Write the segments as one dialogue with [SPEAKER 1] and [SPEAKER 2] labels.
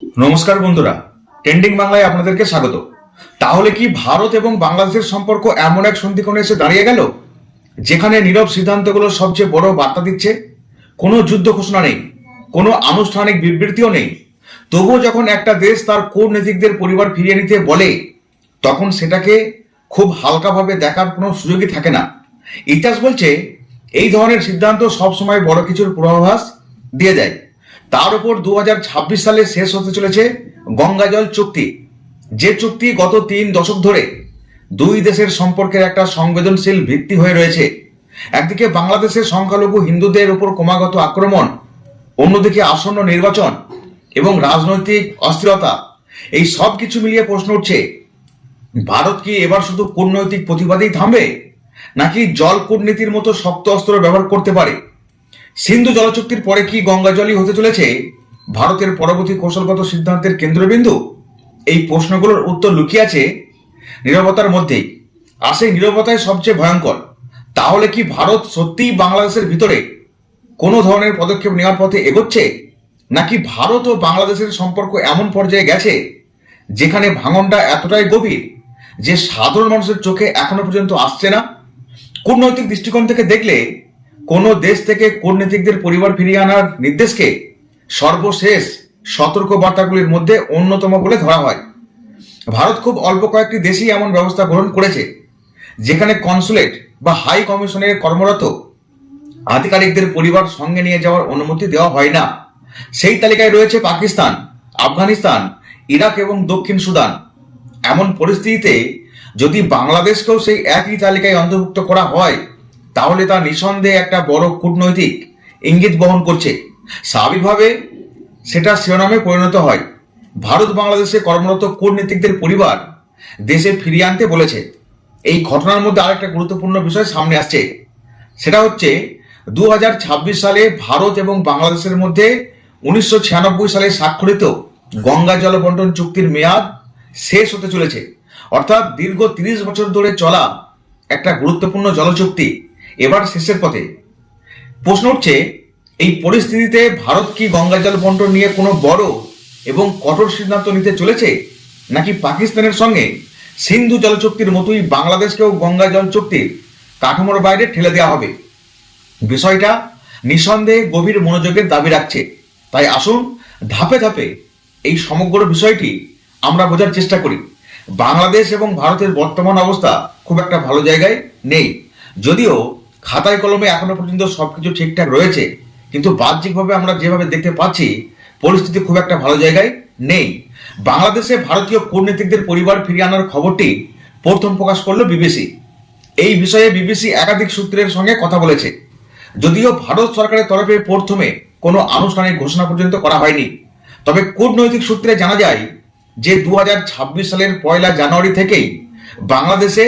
[SPEAKER 1] নমস্কার বন্ধুরা, ট্রেন্ডিং বাংলায় আপনাদেরকে স্বাগত। তাহলে কি ভারত এবং বাংলাদেশের সম্পর্ক এমন এক সন্ধিক্ষণে এসে দাঁড়িয়ে গেল যেখানে নীরব সিদ্ধান্তগুলো সবচেয়ে বড় বার্তা দিচ্ছে? কোনো যুদ্ধ ঘোষণা নেই, কোনো আনুষ্ঠানিক বিবৃতিও নেই, তবুও যখন একটা দেশ তার কূটনীতিকদের পরিবার ফিরিয়ে নিতে বলে তখন সেটাকে খুব হালকাভাবে দেখার কোনো সুযোগই থাকে না। ইতিহাস বলছে এই ধরনের সিদ্ধান্ত সবসময় বড় কিছুর পূর্বাভাস দিয়ে দেয়। তার উপর 2026 সালে শেষ হতে চলেছে গঙ্গা জল চুক্তি, যে চুক্তি গত 3 দশক ধরে দুই দেশের সম্পর্কের একটা সংবেদনশীল ভিত্তি হয়ে রয়েছে। একদিকে বাংলাদেশের সংখ্যালঘু হিন্দুদের উপর ক্রমাগত আক্রমণ, অন্যদিকে আসন্ন নির্বাচন এবং রাজনৈতিক অস্থিরতা, এই সব কিছু মিলিয়ে প্রশ্ন উঠছে, ভারত কি এবার শুধু কূটনৈতিক প্রতিবাদেই থামবে, নাকি জল কূটনীতির মতো শক্ত অস্ত্র ব্যবহার করতে পারে? সিন্ধু জলচুক্তির পরে কি গঙ্গা জলই হতে চলেছে ভারতের পরবর্তী কৌশলগত সিদ্ধান্তের কেন্দ্রবিন্দু? এই প্রশ্নগুলোর উত্তর লুকিয়ে আছে নীরবতার মধ্যেই। আর সেই নীরবতাই সবচেয়ে ভয়ঙ্কর। তাহলে কি ভারত সত্যিই বাংলাদেশের ভিতরে কোনো ধরনের পদক্ষেপ নেওয়ার পথে এগোচ্ছে, নাকি ভারত ও বাংলাদেশের সম্পর্ক এমন পর্যায়ে গেছে যেখানে ভাঙনটা এতটাই গভীর যে সাধারণ মানুষের চোখে এখনো পর্যন্ত আসছে না? কূটনৈতিক দৃষ্টিকোণ থেকে দেখলে কোনো দেশ থেকে কূটনীতিকদের পরিবার ফিরিয়ে আনার নির্দেশকে সর্বশেষ সতর্ক বার্তাগুলির মধ্যে অন্যতম বলে ধরা হয়। ভারত খুব অল্প কয়েকটি দেশই এমন ব্যবস্থা গ্রহণ করেছে যেখানে কনসুলেট বা হাই কমিশনের কর্মরত আধিকারিকদের পরিবার সঙ্গে নিয়ে যাওয়ার অনুমতি দেওয়া হয় না। সেই তালিকায় রয়েছে পাকিস্তান, আফগানিস্তান, ইরাক এবং দক্ষিণ সুদান। এমন পরিস্থিতিতে যদি বাংলাদেশকেও সেই একই তালিকায় অন্তর্ভুক্ত করা হয় তাহলে তা নিঃসন্দেহে একটা বড় কূটনৈতিক ইঙ্গিত বহন করছে। স্বাভাবিকভাবে সেটা শিরোনামে পরিণত হয়, ভারত বাংলাদেশে কর্মরত কূটনীতিকদের পরিবার দেশে ফিরিয়ে আনতে বলেছে। এই ঘটনার মধ্যে আরেকটা গুরুত্বপূর্ণ বিষয় সামনে আসছে, সেটা হচ্ছে 2026 সালে ভারত এবং বাংলাদেশের মধ্যে 1996 সালে স্বাক্ষরিত গঙ্গা জল বন্টন চুক্তির মেয়াদ শেষ হতে চলেছে। অর্থাৎ দীর্ঘ 30 বছর ধরে চলা একটা গুরুত্বপূর্ণ জলচুক্তি এবার শেষের পথে। প্রশ্ন উঠছে, এই পরিস্থিতিতে ভারত কি গঙ্গা জল বন্টন নিয়ে কোনো বড় এবং কঠোর সিদ্ধান্ত নিতে চলেছে, নাকি পাকিস্তানের সঙ্গে সিন্ধু জল চুক্তির মতোই বাংলাদেশকেও গঙ্গা জল চুক্তির কাঠামোর বাইরে ঠেলে দেওয়া হবে? বিষয়টা নিঃসন্দেহে গভীর মনোযোগের দাবি রাখছে। তাই আসুন ধাপে ধাপে এই সমগ্র বিষয়টি আমরা বোঝার চেষ্টা করি। বাংলাদেশ এবং ভারতের বর্তমান অবস্থা খুব একটা ভালো জায়গায় নেই। যদিও খাতায় কলমে এখনো পর্যন্ত সবকিছু ঠিকঠাক রয়েছে, কিন্তু বাহ্যিকভাবে আমরা যেভাবে দেখতে পাচ্ছি পরিস্থিতি খুব একটা ভালো জায়গায় নেই। বাংলাদেশে ভারতীয় কূটনীতিকদের পরিবার ফিরিয়ে আনার খবরটি প্রথম প্রকাশ করলো বিবিসি। এই বিষয়ে বিবিসি একাধিক সূত্রের সঙ্গে কথা বলেছে। যদিও ভারত সরকারের তরফে প্রথমে কোনো আনুষ্ঠানিক ঘোষণা পর্যন্ত করা হয়নি, তবে কূটনৈতিক সূত্রে জানা যায় যে 2026 সালের 1 জানুয়ারি থেকেই বাংলাদেশে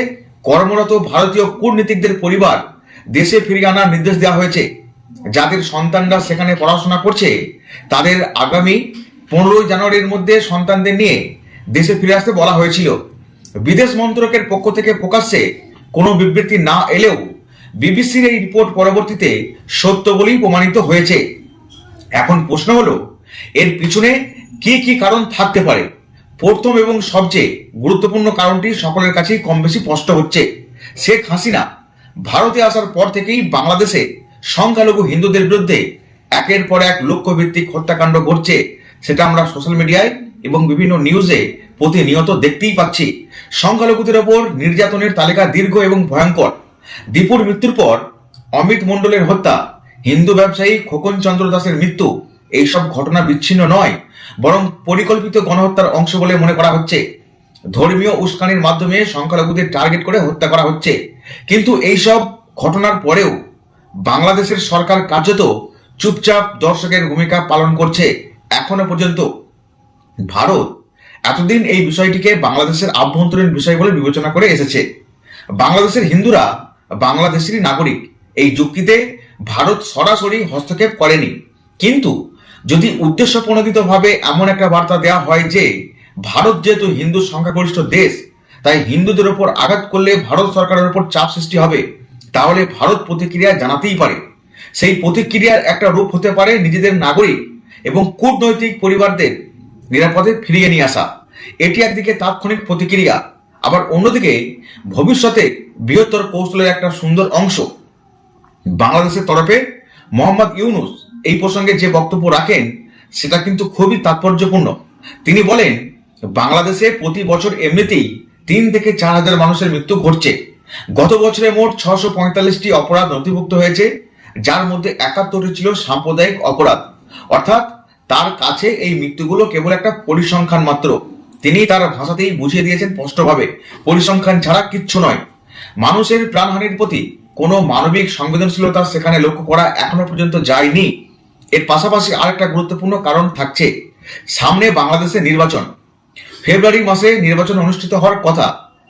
[SPEAKER 1] কর্মরত ভারতীয় কূটনীতিকদের পরিবার দেশে ফিরিয়ে আনার নির্দেশ দেওয়া হয়েছে। যাদের সন্তানরা সেখানে পড়াশোনা করছে তাদের আগামী 15 জানুয়ারির মধ্যে সন্তানদের নিয়ে দেশে ফিরে আসতে বলা হয়েছিল। বিদেশ মন্ত্রকের পক্ষ থেকে প্রকাশ্যে কোনো বিবৃতি না এলেও বিবিসির এই রিপোর্ট পরবর্তীতে সত্য বলেই প্রমাণিত হয়েছে। এখন প্রশ্ন হলো, এর পিছনে কি কি কারণ থাকতে পারে? প্রথম এবং সবচেয়ে গুরুত্বপূর্ণ কারণটি সকলের কাছেই কম বেশি স্পষ্ট হচ্ছে। শেখ হাসিনা ভারতে আসার পর থেকেই বাংলাদেশে সংখ্যালঘু হিন্দুদের বিরুদ্ধে একের পর এক লক্ষ্যভিত্তিক হত্যাকাণ্ড ঘটছে। সেটা আমরা সোশ্যাল মিডিয়ায় এবং বিভিন্ন নিউজে প্রতিনিয়ত দেখতেই পাচ্ছি। সংখ্যালঘুদের ওপর নির্যাতনের তালিকা দীর্ঘ এবং ভয়ঙ্কর। দীপুর মৃত্যুর পর অমিত মণ্ডলের হত্যা, হিন্দু ব্যবসায়ী খোকন চন্দ্র দাসের মৃত্যু, এইসব ঘটনা বিচ্ছিন্ন নয়, বরং পরিকল্পিত গণহত্যার অংশ বলে মনে করা হচ্ছে। ধর্মীয় উস্কানির মাধ্যমে সংখ্যালঘুদের টার্গেট করে হত্যা করা হচ্ছে। কিন্তু এইসব ঘটনার পরেও বাংলাদেশের সরকার কার্যত চুপচাপ দর্শকের ভূমিকা পালন করছে এখনো পর্যন্ত। ভারত এতদিন এই বিষয়টিকে বাংলাদেশের আভ্যন্তরীণ বিষয় বলে বিবেচনা করে এসেছে। বাংলাদেশের হিন্দুরা বাংলাদেশেরই নাগরিক, এই যুক্তিতে ভারত সরাসরি হস্তক্ষেপ করেনি। কিন্তু যদি উদ্দেশ্য প্রণোদিতভাবে এমন একটা বার্তা দেওয়া হয় যে ভারত যেহেতু হিন্দু সংখ্যাগরিষ্ঠ দেশ, তাই হিন্দুদের ওপর আঘাত করলে ভারত সরকারের উপর চাপ সৃষ্টি হবে, তাহলে ভারত প্রতিক্রিয়া জানাতেই পারে। সেই প্রতিক্রিয়ার একটা রূপ হতে পারে নিজেদের নাগরিক এবং কূটনৈতিক পরিবারদের নিরাপদে ফিরিয়ে নিয়ে আসা। এটি একদিকে তাৎক্ষণিক প্রতিক্রিয়া, আবার অন্যদিকে ভবিষ্যতে বৃহত্তর কৌশলের একটা সুন্দর অংশ। বাংলাদেশের তরফে মোহাম্মদ ইউনূস এই প্রসঙ্গে যে বক্তব্য রাখেন সেটা কিন্তু খুবই তাৎপর্যপূর্ণ। তিনি বলেন, বাংলাদেশে প্রতি বছর এমনিতেই 3 থেকে 4 হাজার মানুষের মৃত্যু ঘটছে। গত বছরে মোট 645টি অপরাধ নথিভুক্ত হয়েছে, যার মধ্যে 71টি ছিল সাম্প্রদায়িক অপরাধ। অর্থাৎ তার কাছে এই মৃত্যুগুলো কেবল একটা পরিসংখ্যান মাত্র। তিনি তার ভাষাতেই বুঝিয়ে দিয়েছেন স্পষ্টভাবে, পরিসংখ্যান ছাড়া কিচ্ছু নয়। মানুষের প্রাণহানির প্রতি কোনো মানবিক সংবেদনশীলতা সেখানে লক্ষ্য করা এখনো পর্যন্ত যায়নি। এর পাশাপাশি আরেকটা গুরুত্বপূর্ণ কারণ থাকছে, সামনে বাংলাদেশে নির্বাচন। ফেব্রুয়ারি মাসে নির্বাচন অনুষ্ঠিত হওয়ার কথা,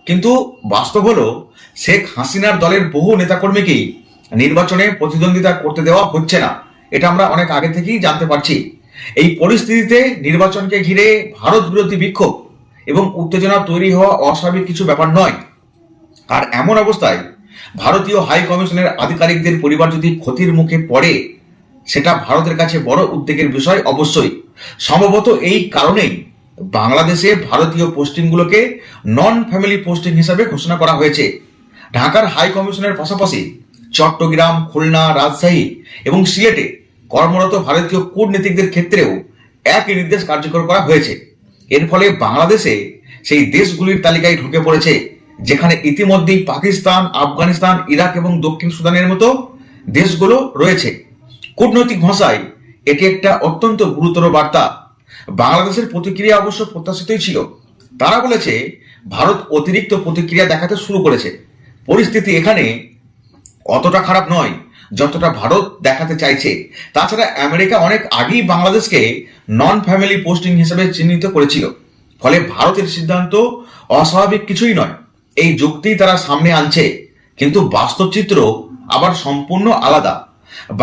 [SPEAKER 1] কিন্তু বাস্তব হলো শেখ হাসিনার দলের বহু নেতাকর্মীকেই নির্বাচনে প্রতিদ্বন্দ্বিতা করতে দেওয়া হচ্ছে না। এটা আমরা অনেক আগে থেকেই জানতে পারছি। এই পরিস্থিতিতে নির্বাচনকে ঘিরে ভারত বিরোধী বিক্ষোভ এবং উত্তেজনা তৈরি হওয়া অস্বাভাবিক কিছু ব্যাপার নয়। আর এমন অবস্থায় ভারতীয় হাই কমিশনের আধিকারিকদের পরিবার যদি ক্ষতির মুখে পড়ে, সেটা ভারতের কাছে বড় উদ্বেগের বিষয় অবশ্যই। সম্ভবত এই কারণেই বাংলাদেশে ভারতীয় পোস্টিংগুলোকে নন ফ্যামিলি পোস্টিং হিসাবে ঘোষণা করা হয়েছে। ঢাকার হাই কমিশনের পাশাপাশি চট্টগ্রাম, খুলনা, রাজশাহী এবং সিলেটে কর্মরত ভারতীয় কূটনীতিকদের ক্ষেত্রেও একই নির্দেশ কার্যকর করা হয়েছে। এর ফলে বাংলাদেশে সেই দেশগুলির তালিকায় ঢুকে পড়েছে যেখানে ইতিমধ্যেই পাকিস্তান, আফগানিস্তান, ইরাক এবং দক্ষিণ সুদানের মতো দেশগুলো রয়েছে। কূটনৈতিক ভাষায় এটি একটা অত্যন্ত গুরুতর বার্তা। বাংলাদেশের প্রতিক্রিয়া অবশ্য প্রত্যাশিতই ছিল। তারা বলেছে ভারত অতিরিক্ত প্রতিক্রিয়া দেখাতে শুরু করেছে। পরিস্থিতি এখানে অতটা খারাপ নয় যতটা ভারত দেখাতে চাইছে। তাছাড়া আমেরিকা অনেক আগেই বাংলাদেশকে নন ফ্যামিলি পোস্টিং হিসেবে চিহ্নিত করেছিল। ফলে ভারতের সিদ্ধান্ত অস্বাভাবিক কিছুই নয়, এই যুক্তি তারা সামনে আনছে। কিন্তু বাস্তব চিত্র আবার সম্পূর্ণ আলাদা।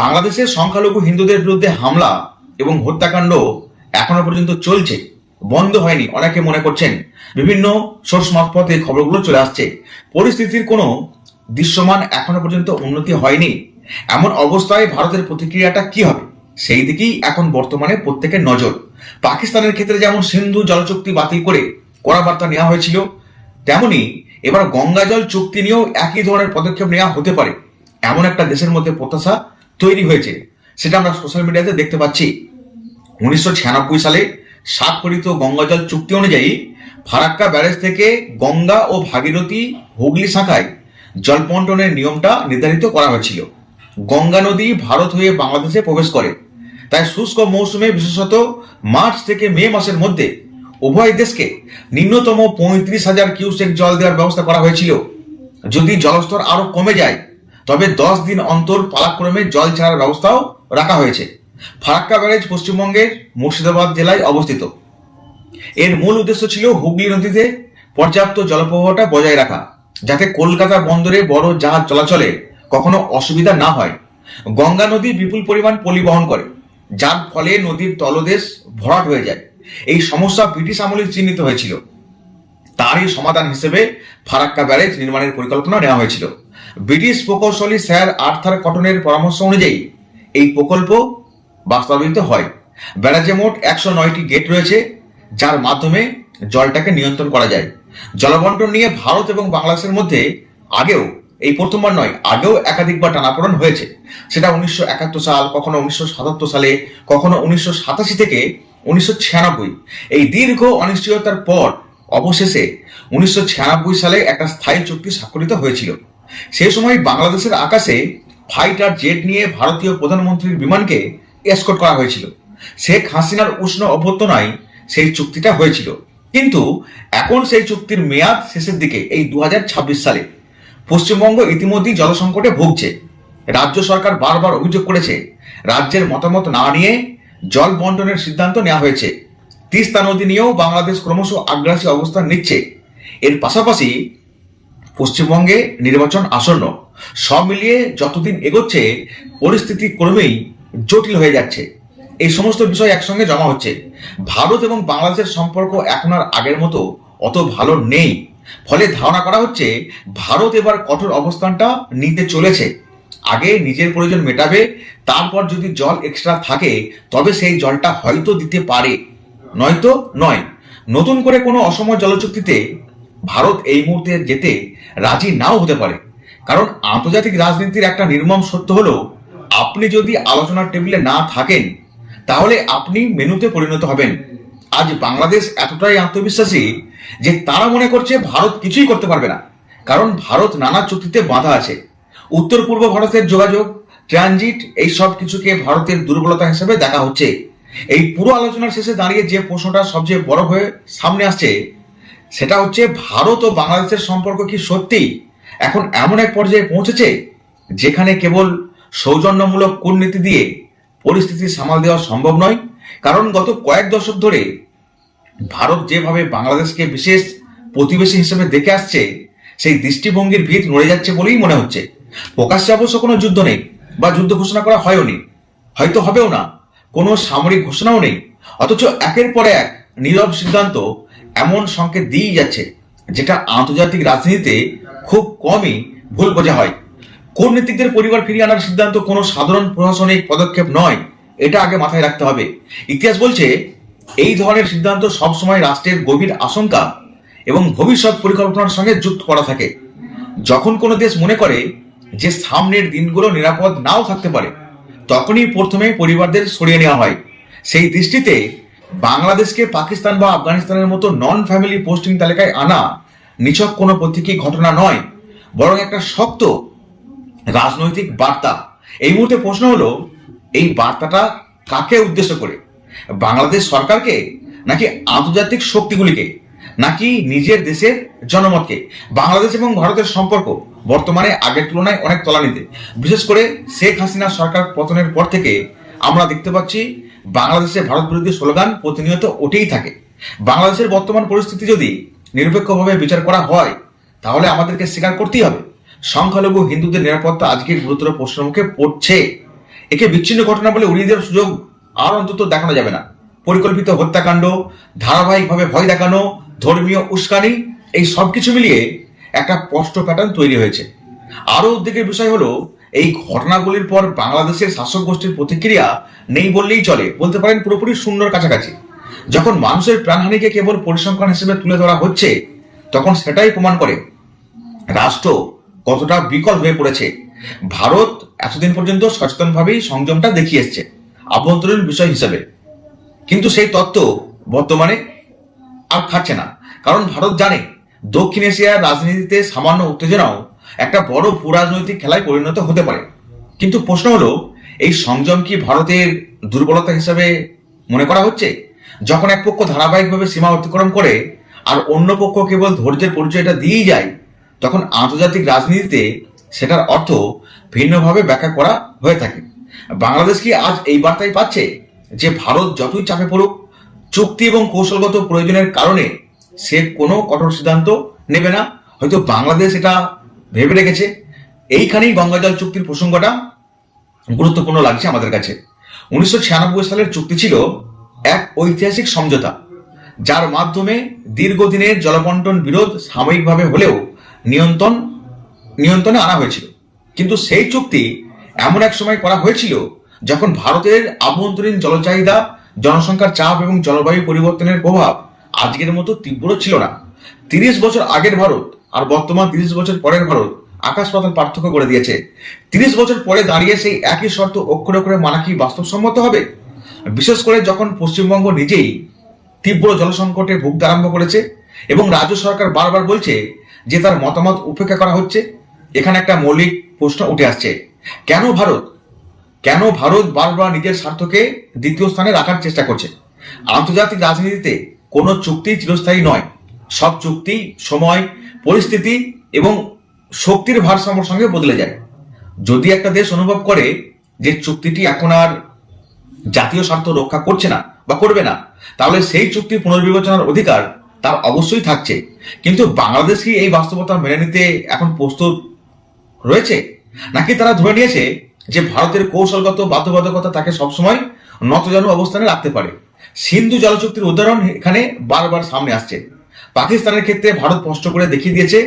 [SPEAKER 1] বাংলাদেশের সংখ্যালঘু হিন্দুদের বিরুদ্ধে হামলা এবং হত্যাকাণ্ড এখনো পর্যন্ত চলছে, বন্ধ হয়নি। অনেকে মনে করছেন, বিভিন্ন সোর্স মারফতে খবরগুলো চলে আসছে, পরিস্থিতির কোনো দৃশ্যমান এখনো পর্যন্ত উন্নতি হয়নি। এমন অবস্থায় ভারতের প্রতিক্রিয়াটা কি হবে, সেই দিকেই এখন বর্তমানে প্রত্যেকের নজর। পাকিস্তানের ক্ষেত্রে যেমন সিন্ধু জলচুক্তি বাতিল করে কড়া বার্তা নেওয়া হয়েছিল, তেমনি এবার গঙ্গা জল চুক্তি নিয়েও একই ধরনের পদক্ষেপ নেওয়া হতে পারে, এমন একটা দেশের মধ্যে প্রত্যাশা তৈরি হয়েছে। সেটা আমরা সোশ্যাল মিডিয়াতে দেখতে পাচ্ছি। 1996 সালে স্বাক্ষরিত গঙ্গা জল চুক্তি অনুযায়ী ফারাক্কা ব্যারেজ থেকে গঙ্গা ও ভাগীরথী হুগলি শাখায় জল বন্টনের নিয়মটা নির্ধারিত করা হয়েছিল। গঙ্গা নদী ভারত হয়ে বাংলাদেশে প্রবেশ করে, তাই শুষ্ক মৌসুমে বিশেষত মার্চ থেকে মে মাসের মধ্যে উভয় দেশকে নিম্নতম 35,000 কিউসেক জল দেওয়ার ব্যবস্থা করা হয়েছিল। যদি জলস্তর আরো কমে যায় তবে 10 দিন অন্তর পালাক্রমে জল ছাড়ার ব্যবস্থাও রাখা হয়েছে। ফারাক্কা ব্যারেজ পশ্চিমবঙ্গের মুর্শিদাবাদ জেলায় অবস্থিত। এর মূল উদ্দেশ্য ছিল হুগলি নদীতে পর্যাপ্ত জলপ্রবাহটা বজায় রাখা, যাতে কলকাতা বন্দরে বড় জাহাজ চলাচলে কখনো অসুবিধা না হয়। গঙ্গা নদী বিপুল পরিমাণ পলি বহন করে, যার ফলে নদীর তলদেশ ভরাট হয়ে যায়। এই সমস্যা ব্রিটিশ আমলে চিহ্নিত হয়েছিল। তারই সমাধান হিসেবে ফারাক্কা ব্যারেজ নির্মাণের পরিকল্পনা নেওয়া হয়েছিল। ব্রিটিশ প্রকৌশলী স্যার আর্থার কটনের পরামর্শ অনুযায়ী এই প্রকল্প বাস্তবায়িত হয়। ব্যারাজে মোট 109টি গেট রয়েছে, যার মাধ্যমে জলটাকে নিয়ন্ত্রণ করা যায়। জলবন্টন নিয়ে ভারত এবং বাংলাদেশের মধ্যে আগেও, এই প্রথমবার নয়, আগেও একাধিকবার টানাপোড়েন হয়েছে। সেটা 1971 সাল, কখনো 1977 সালে, কখনো 1987 থেকে 1996। এই দীর্ঘ অনিশ্চয়তার পর অবশেষে 1996 সালে একটা স্থায়ী চুক্তি স্বাক্ষরিত হয়েছিল। সেই সময় বাংলাদেশের আকাশে ফাইটার জেট নিয়ে ভারতীয় প্রধানমন্ত্রীর বিমানকে এসকর্ট করা হয়েছিল। শেখ হাসিনার উষ্ণ অভ্যর্থনায় সেই চুক্তিটা হয়েছিল। কিন্তু এখন সেই চুক্তির মেয়াদ শেষের দিকে, এই 2026 সালে। পশ্চিমবঙ্গ ইতিমধ্যেই জলসংকটে ভুগছে। রাজ্য সরকার বারবার অভিযোগ করেছে রাজ্যের মতামত না নিয়ে জল বন্টনের সিদ্ধান্ত নেওয়া হয়েছে। তিস্তা নদী নিয়েও বাংলাদেশ ক্রমশ আগ্রাসী অবস্থান নিচ্ছে। এর পাশাপাশি পশ্চিমবঙ্গে নির্বাচন আসন্ন। সব মিলিয়ে যতদিন এগোচ্ছে পরিস্থিতি ক্রমেই জটিল হয়ে যাচ্ছে। এই সমস্ত বিষয় একসঙ্গে জমা হচ্ছে। ভারত এবং বাংলাদেশের সম্পর্ক এখন আর আগের মতো অত ভালো নেই। ফলে ধারণা করা হচ্ছে ভারত এবার কঠোর অবস্থানটা নিতে চলেছে। আগে নিজের প্রয়োজন মেটাবে, তারপর যদি জল এক্সট্রা থাকে তবে সেই জলটা হয়তো দিতে পারে। নয়তো নয়। নতুন করে কোনো অসময় জলচুক্তিতে ভারত এই মুহূর্তে যেতে রাজি নাও হতে পারে। কারণ আন্তর্জাতিক রাজনীতির একটা নির্মম সত্য হলো, আপনি যদি আলোচনার টেবিলে না থাকেন তাহলে আপনি মেনুতে পরিণত হবেন। আজ বাংলাদেশ এতটাই আত্মবিশ্বাসী যে তারা মনে করছে ভারত কিছুই করতে পারবে না, কারণ ভারত নানা চুক্তিতে বাধা আছে। উত্তর পূর্ব ভারতের যোগাযোগ, ট্রানজিট, এই সব কিছুকে ভারতের দুর্বলতা হিসেবে দেখা হচ্ছে। এই পুরো আলোচনার শেষে দাঁড়িয়ে যে প্রশ্নটা সবচেয়ে বড় হয়ে সামনে আসছে সেটা হচ্ছে, ভারত ও বাংলাদেশের সম্পর্ক কি সত্যি এখন এমন এক পর্যায়ে পৌঁছেছে যেখানে কেবল সৌজন্যমূলক কূটনীতি দিয়ে পরিস্থিতি সামাল দেওয়া সম্ভব নয়? কারণ গত কয়েক দশক ধরে ভারত যেভাবে বাংলাদেশকে বিশেষ প্রতিবেশী হিসেবে দেখে আসছে, সেই দৃষ্টিভঙ্গির ভিত নড়ে যাচ্ছে বলেই মনে হচ্ছে। প্রকাশ্যে অবশ্য কোনো যুদ্ধ নেই বা যুদ্ধ ঘোষণা করা হয়ওনি, হয়তো হবেও না, কোনো সামরিক ঘোষণাও নেই, অথচ একের পর এক নীরব সিদ্ধান্ত এমন সংকেত দিয়েই যাচ্ছে যেটা আন্তর্জাতিক রাজনীতিতে খুব কমই ভুল বোঝা হয়। কূটনীতিকদের পরিবার ফিরিয়ে আনার সিদ্ধান্ত কোনো সাধারণ প্রশাসনিক পদক্ষেপ নয়, এটা আগে মাথায় রাখতে হবে। ইতিহাস বলছে এই ধরনের সিদ্ধান্ত সবসময় রাষ্ট্রের গভীর আশঙ্কা এবং ভবিষ্যৎ পরিকল্পনার সঙ্গে যুক্ত করা থাকে। যখন কোনো দেশ মনে করে যে সামনের দিনগুলো নিরাপদ নাও থাকতে পারে, তখনই প্রথমে পরিবারদের সরিয়ে নেওয়া হয়। সেই দৃষ্টিতে বাংলাদেশকে পাকিস্তান বা আফগানিস্তানের মতো নন ফ্যামিলি পোস্টিং তালিকায় আনা নিছক কোনো প্রতীকী ঘটনা নয়, বরং একটা শক্ত রাজনৈতিক বার্তা। এই মুহূর্তে প্রশ্ন হলো, এই বার্তাটা কাকে উদ্দেশ্য করে? বাংলাদেশ সরকারকে, নাকি আন্তর্জাতিক শক্তিগুলিকে, নাকি নিজের দেশের জনমতকে? বাংলাদেশ এবং ভারতের সম্পর্ক বর্তমানে আগের তুলনায় অনেক তলানিতে। বিশেষ করে শেখ হাসিনা সরকার পতনের পর থেকে আমরা দেখতে পাচ্ছি বাংলাদেশে ভারত বিরোধী স্লোগান প্রতিনিয়ত ওঠেই থাকে। বাংলাদেশের বর্তমান পরিস্থিতি যদি নিরপেক্ষভাবে বিচার করা হয় তাহলে আমাদেরকে স্বীকার করতেই হবে, সংখ্যালঘু হিন্দুদের নিরাপত্তা আজকে গুরুতর প্রশ্নের মুখে পড়ছে। একে বিচ্ছিন্ন ঘটনা বলে উড়িয়ে দেওয়ার সুযোগ আর অন্তত দেখানো যাবে না। পরিকল্পিত হত্যাকাণ্ড, ধারাবাহিকভাবে ভয় দেখানো, ধর্মীয় উস্কানি, এই সব কিছু মিলিয়ে একটা স্পষ্ট প্যাটার্ন তৈরি হয়েছে। আরও উদ্বেগের বিষয় হলো, এই ঘটনাগুলির পর বাংলাদেশের শাসক গোষ্ঠীর প্রতিক্রিয়া নেই বললেই চলে, বলতে পারেন পুরোপুরি শূন্যর কাছাকাছি। যখন মানুষের প্রাণহানিকে কেবল পরিসংখ্যান হিসেবে তুলে ধরা হচ্ছে, তখন সেটাই প্রমাণ করে রাষ্ট্র কতটা বিকল হয়ে পড়েছে। ভারত এতদিন পর্যন্ত সচেতনভাবেই সংযমটা দেখিয়ে এসছে আভ্যন্তরীণ বিষয় হিসেবে, কিন্তু সেই তত্ত্ব বর্তমানে আর খাচ্ছে না। কারণ ভারত জানে দক্ষিণ এশিয়ার রাজনীতিতে সামান্য উত্তেজনাও একটা বড় ভূ রাজনৈতিক খেলায় পরিণত হতে পারে। কিন্তু প্রশ্ন হলো, এই সংযম কি ভারতের দুর্বলতা হিসাবে মনে করা হচ্ছে? যখন এক পক্ষ ধারাবাহিকভাবে সীমা অতিক্রম করে আর অন্য পক্ষ কেবল ধৈর্যের পরিচয়টা দিয়েই যায়, তখন আন্তর্জাতিক রাজনীতিতে সেটার অর্থ ভিন্নভাবে ব্যাখ্যা করা হয়ে থাকে। বাংলাদেশ কি আজ এই বার্তাই পাচ্ছে যে ভারত যতই চাপে পড়ুক, চুক্তি এবং কৌশলগত প্রয়োজনের কারণে সে কোনো কঠোর সিদ্ধান্ত নেবে না? হয়তো বাংলাদেশ এটা ভেবে রেখেছে। এইখানেই গঙ্গাজল চুক্তির প্রসঙ্গটা গুরুত্বপূর্ণ লাগছে আমাদের কাছে। 1996 সালের চুক্তি ছিল এক ঐতিহাসিক সমঝোতা, যার মাধ্যমে দীর্ঘদিনের জলবন্টন বিরোধ সাময়িকভাবে হলেও নিয়ন্ত্রণে আনা হয়েছিল। কিন্তু সেই চুক্তি এমন এক সময় করা হয়েছিল যখন ভারতের আভ্যন্তরীণ জলচাহিদা, জনসংখ্যার চাপ এবং জলবায়ু পরিবর্তনের প্রভাব আজকের মতো তীব্র ছিল না। 30 বছর আগের ভারত আর বর্তমান 30 বছর পরের ভারত আকাশ পাতাল পার্থক্য করে দিয়েছে। 30 বছর পরে দাঁড়িয়ে সেই একই শর্ত অক্ষরে অক্ষরে মানা কি বাস্তবসম্মত হবে? বিশেষ করে যখন পশ্চিমবঙ্গ নিজেই তীব্র জলসংকটে ভুগতে আরম্ভ করেছে এবং রাজ্য সরকার বারবার বলছে যে তার মতামত উপেক্ষা করা হচ্ছে। এখানে একটা মৌলিক প্রশ্ন উঠে আসছে, কেন ভারত বারবার নিজের স্বার্থকে দ্বিতীয় স্থানে রাখার চেষ্টা করছে? আন্তর্জাতিক রাজনীতিতে কোনো চুক্তি চিরস্থায়ী নয়। সব চুক্তি সময়, পরিস্থিতি এবং শক্তির ভারসাম্যের সঙ্গে বদলে যায়। যদি একটা দেশ অনুভব করে যে চুক্তিটি এখন আর জাতীয় স্বার্থ রক্ষা করছে না বা করবে না, তাহলে সেই চুক্তি পুনর্বিবেচনার অধিকার তার অবশ্যই থাকছে। কিন্তু বাংলাদেশ কি এই বাস্তবতা মেনে নিতে এখন প্রস্তুত রয়েছে, নাকি তারা ধরে নিয়েছে যে ভারতের কৌশলগত বাধ্যবাধকতা তাকে সবসময় নতজানু অবস্থানে রাখতে পারে? সিন্ধু জল চুক্তির উদাহরণ এখানে বারবার সামনে আসছে। পাকিস্তানের ক্ষেত্রে ভারত স্পষ্ট করে দেখিয়ে দিয়েছে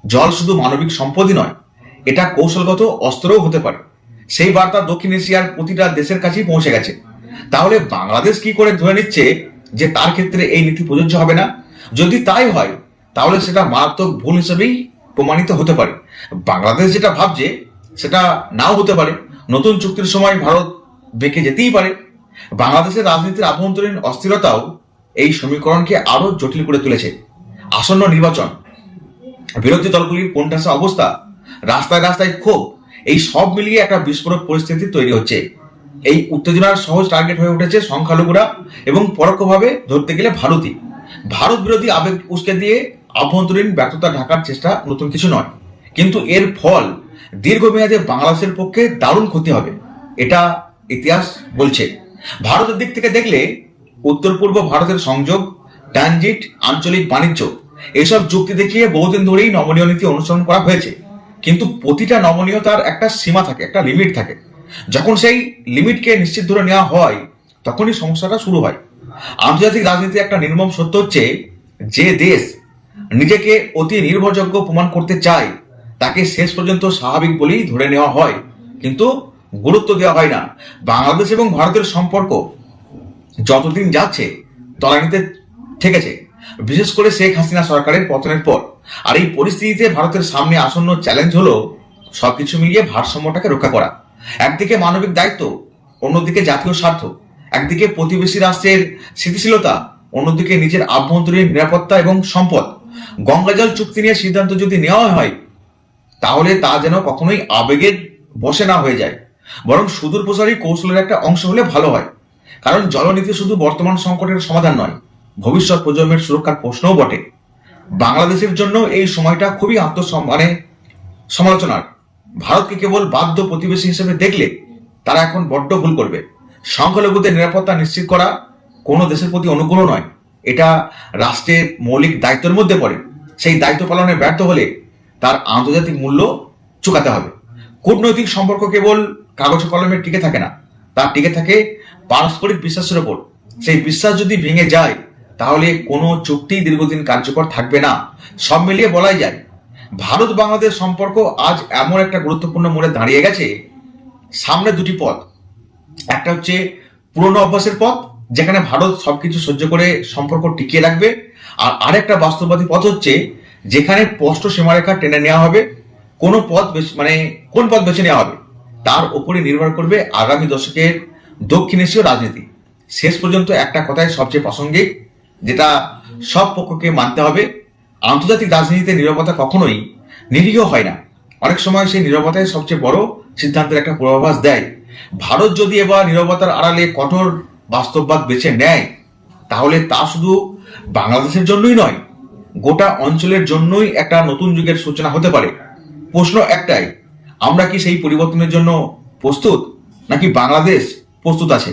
[SPEAKER 1] জল শুধু মানবিক সম্পদই নয়, এটা কৌশলগত অস্ত্রও হতে পারে। সেই বার্তা দক্ষিণ এশিয়ার প্রতিটা দেশের কাছেই পৌঁছে গেছে। তাহলে বাংলাদেশ কি করে ধরে নিচ্ছে যে তার ক্ষেত্রে এই নীতি প্রযোজ্য হবে না? যদি তাই হয় তাহলে সেটা মারাত্মক ভুল হিসেবেই প্রমাণিত হতে পারে। বাংলাদেশ যেটা ভাবছে সেটা নাও হতে পারে। নতুন চুক্তির সময় ভারত বেঁকে যেতেই পারে। বাংলাদেশের রাজনীতির আভ্যন্তরীণ অস্থিরতাও এই সমীকরণকে আরো জটিল করে তুলেছে। আসন্ন নির্বাচন, বিরোধী দলগুলির কোণঠাসা অবস্থা, রাস্তায় রাস্তায় ক্ষোভ, এই সব মিলিয়ে একটা বিস্ফোরক পরিস্থিতি তৈরি হচ্ছে। এই উত্তেজনার সহজ টার্গেট হয়ে উঠেছে সংখ্যালঘুরা এবং পরোক্ষভাবে ধরতে গেলে ভারতই। ভারত বিরোধী আবেগ উস্কে দিয়ে আভ্যন্তরীণ ব্যর্থতা ঢাকার চেষ্টা নতুন কিছু নয়, কিন্তু এর ফল দীর্ঘমেয়াদে বাংলাদেশের পক্ষে দারুণ ক্ষতি হবে, এটা ইতিহাস বলছে। ভারতের দিক থেকে দেখলে উত্তর পূর্ব ভারতের সংযোগ, ট্রানজিট, আঞ্চলিক বাণিজ্য, এসব যুক্তি দেখিয়ে বহুদিন ধরেই নমনীয় নীতি অনুসরণ করা হয়েছে। কিন্তু প্রতিটা নমনীয়তার একটা সীমা থাকে, একটা লিমিট থাকে। যখন সেই লিমিটকে নিশ্চিত ধরে নেওয়া হয় তখনই সমস্যাটা শুরু হয়। আন্তর্জাতিক রাজনীতির একটা নির্মম সত্য হচ্ছে, যে দেশ নিজেকে অতি নির্ভরযোগ্য প্রমাণ করতে চায় তাকে শেষ পর্যন্ত স্বাভাবিক বলেই ধরে নেওয়া হয়, কিন্তু গুরুত্ব দেওয়া হয় না। বাংলাদেশ এবং ভারতের সম্পর্ক যতদিন যাচ্ছে তলানিতে ঠেকেছে, বিশেষ করে শেখ হাসিনা সরকারের পতনের পর। আর এই পরিস্থিতিতে ভারতের সামনে আসন্ন চ্যালেঞ্জ হলো সবকিছু মিলিয়ে ভারসাম্যটাকে রক্ষা করা। একদিকে মানবিক দায়িত্ব, অন্যদিকে জাতীয় স্বার্থ, একদিকে প্রতিবেশী রাষ্ট্রের স্থিতিশীলতা, অন্যদিকে নিজের আভ্যন্তরীণ নিরাপত্তা এবং সম্পদ। গঙ্গাজল চুক্তি নিয়ে সিদ্ধান্ত যদি নেওয়া হয় তাহলে তা যেন কখনোই আবেগের বশে না হয়ে যায়, বরং সুদূর প্রসারী কৌশলের একটা অংশ হলে ভালো হয়। কারণ জলনীতি শুধু বর্তমান সংকটের সমাধান নয়, ভবিষ্যৎ প্রজন্মের সুরক্ষার প্রশ্নও বটে। বাংলাদেশের জন্য এই সময়টা খুবই সমালোচনার। ভারতকে কেবল বাধ্য প্রতিবেশী হিসেবে দেখলে তারা এখন বড্ড ভুল করবে। সংখ্যালঘুদের নিরাপত্তা নিশ্চিত করা কোনো দেশের প্রতি অনুকূল নয়, এটা রাষ্ট্রের মৌলিক দায়িত্বের মধ্যে পড়ে। সেই দায়িত্ব পালনে ব্যর্থ হলে তার আন্তর্জাতিক মূল্য চুকাতে হবে। কূটনৈতিক সম্পর্ক কেবল কাগজ কলমে টিকে থাকে না, তা টিকে থাকে পারস্পরিক বিশ্বাসের ওপর। সেই বিশ্বাস যদি ভেঙে যায় তাহলে কোনো চুক্তি দীর্ঘদিন কার্যকর থাকবে না। সব মিলিয়ে বলাই যায় ভারত বাংলাদেশ সম্পর্ক আজ এমন একটা গুরুত্বপূর্ণ মোড়ে দাঁড়িয়ে গেছে। সামনে দুটি পথ, একটা হচ্ছে পুরনো অভ্যাসের পথ, যেখানে ভারত সবকিছু সহ্য করে সম্পর্ক টিকিয়ে রাখবে, আর আরেকটা বাস্তববাদী পথ হচ্ছে যেখানে স্পষ্ট সীমারেখা টেনে নেওয়া হবে। কোন পথ বেছে নেওয়া হবে তার উপরে নির্ভর করবে আগামী দশকের দক্ষিণ এশীয় রাজনীতি। শেষ পর্যন্ত একটা কথাই সবচেয়ে প্রাসঙ্গিক, যেটা সব পক্ষকে মানতে হবে, আন্তর্জাতিক রাজনীতিতে নীরবতা কখনোই নিরীহ হয় না। অনেক সময় সেই নীরবতাই সবচেয়ে বড় সিদ্ধান্তের একটা পূর্বাভাস দেয়। ভারত যদি এবার নীরবতার আড়ালে কঠোর বাস্তববাদ বেছে নেয় তাহলে তা শুধু বাংলাদেশের জন্যই নয়, গোটা অঞ্চলের জন্যই একটা নতুন যুগের সূচনা হতে পারে। প্রশ্ন একটাই, আমরা কি সেই পরিবর্তনের জন্য প্রস্তুত, নাকি বাংলাদেশ প্রস্তুত আছে?